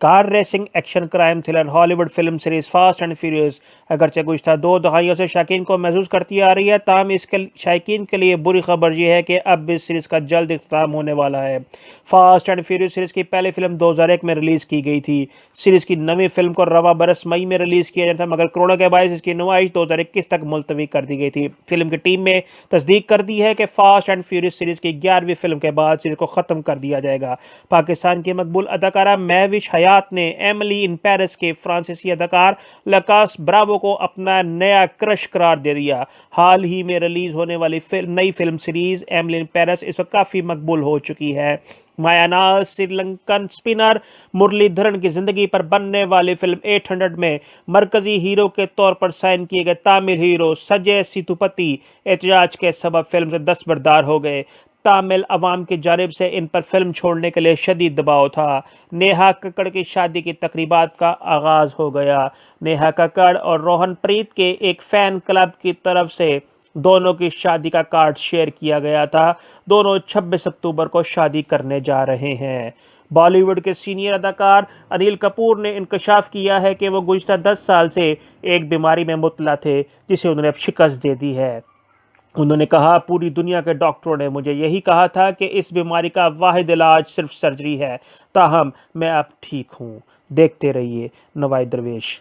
Car racing action crime thriller Hollywood film series fast and furious अगरचे गुज़श्ता 2 दहाइयों से शायकीन को महसूस करती आ रही है, ताहम इसके शायकीन के लिए बुरी खबर यह है कि अब इस सीरीज़ का जल्द इख्तिताम होने वाला है। फास्ट एंड फ्यूरियस सीरीज़ की पहली फिल्म 2001 में रिलीज़ की गई थी। सीरीज़ की नवी फिल्म को रवा बरस मई में रिलीज़ किया जाता था, मगर कोरोना के बायस इसकी नुमाइश 2021 तक मुलतवी कर दी गई थी। फिल्म की टीम में तस्दीक कर दी है कि फास्ट एंड फ्यूरियस सीरीज़ की 11वीं फिल्म के बाद सीरीज़ को ख़त्म कर दिया जाएगा। पाकिस्तान की मकबूल अदाकारा महविश हयात ने एमिली इन पेरिस के फ्रांसीसी अदाकार लकास ब्रावो को अपना नया क्रश करार दे दिया। हाल ही में रिलीज होने वाली नई film series Emily in Paris इस वक्त काफ़ी मकबूल हो चुकी है। मायानाज श्रीलंकन स्पिनर मुरलीधरन की जिंदगी पर बनने वाली फिल्म 800 में मरकजी हीरो के तौर पर साइन किए गए तामिल हीरो संजय सेतुपति एहतजाज के सबब फिल्म से दस्तबरदार हो गए। तामिल अवाम की जानिब से इन पर फिल्म छोड़ने के लिए शदीद दबाव था। नेहा कक्कड़ की शादी की तकरीबात का आगाज हो गया। नेहा कक्कड़ और रोहन प्रीत के एक फैन क्लब की तरफ से दोनों की शादी का कार्ड शेयर किया गया था। दोनों 26 अक्टूबर को शादी करने जा रहे हैं। बॉलीवुड के सीनियर अदाकार अनिल कपूर ने इंकशाफ किया है कि वो गुज़श्ता 10 साल से एक बीमारी में मुब्तला थे, जिसे उन्होंने अब शिकस्त दे दी है। उन्होंने कहा, पूरी दुनिया के डॉक्टरों ने मुझे यही कहा था कि इस बीमारी का वाहिद इलाज सिर्फ सर्जरी है, ताहम मैं अब ठीक हूँ। देखते रहिए नवाई दरवेश।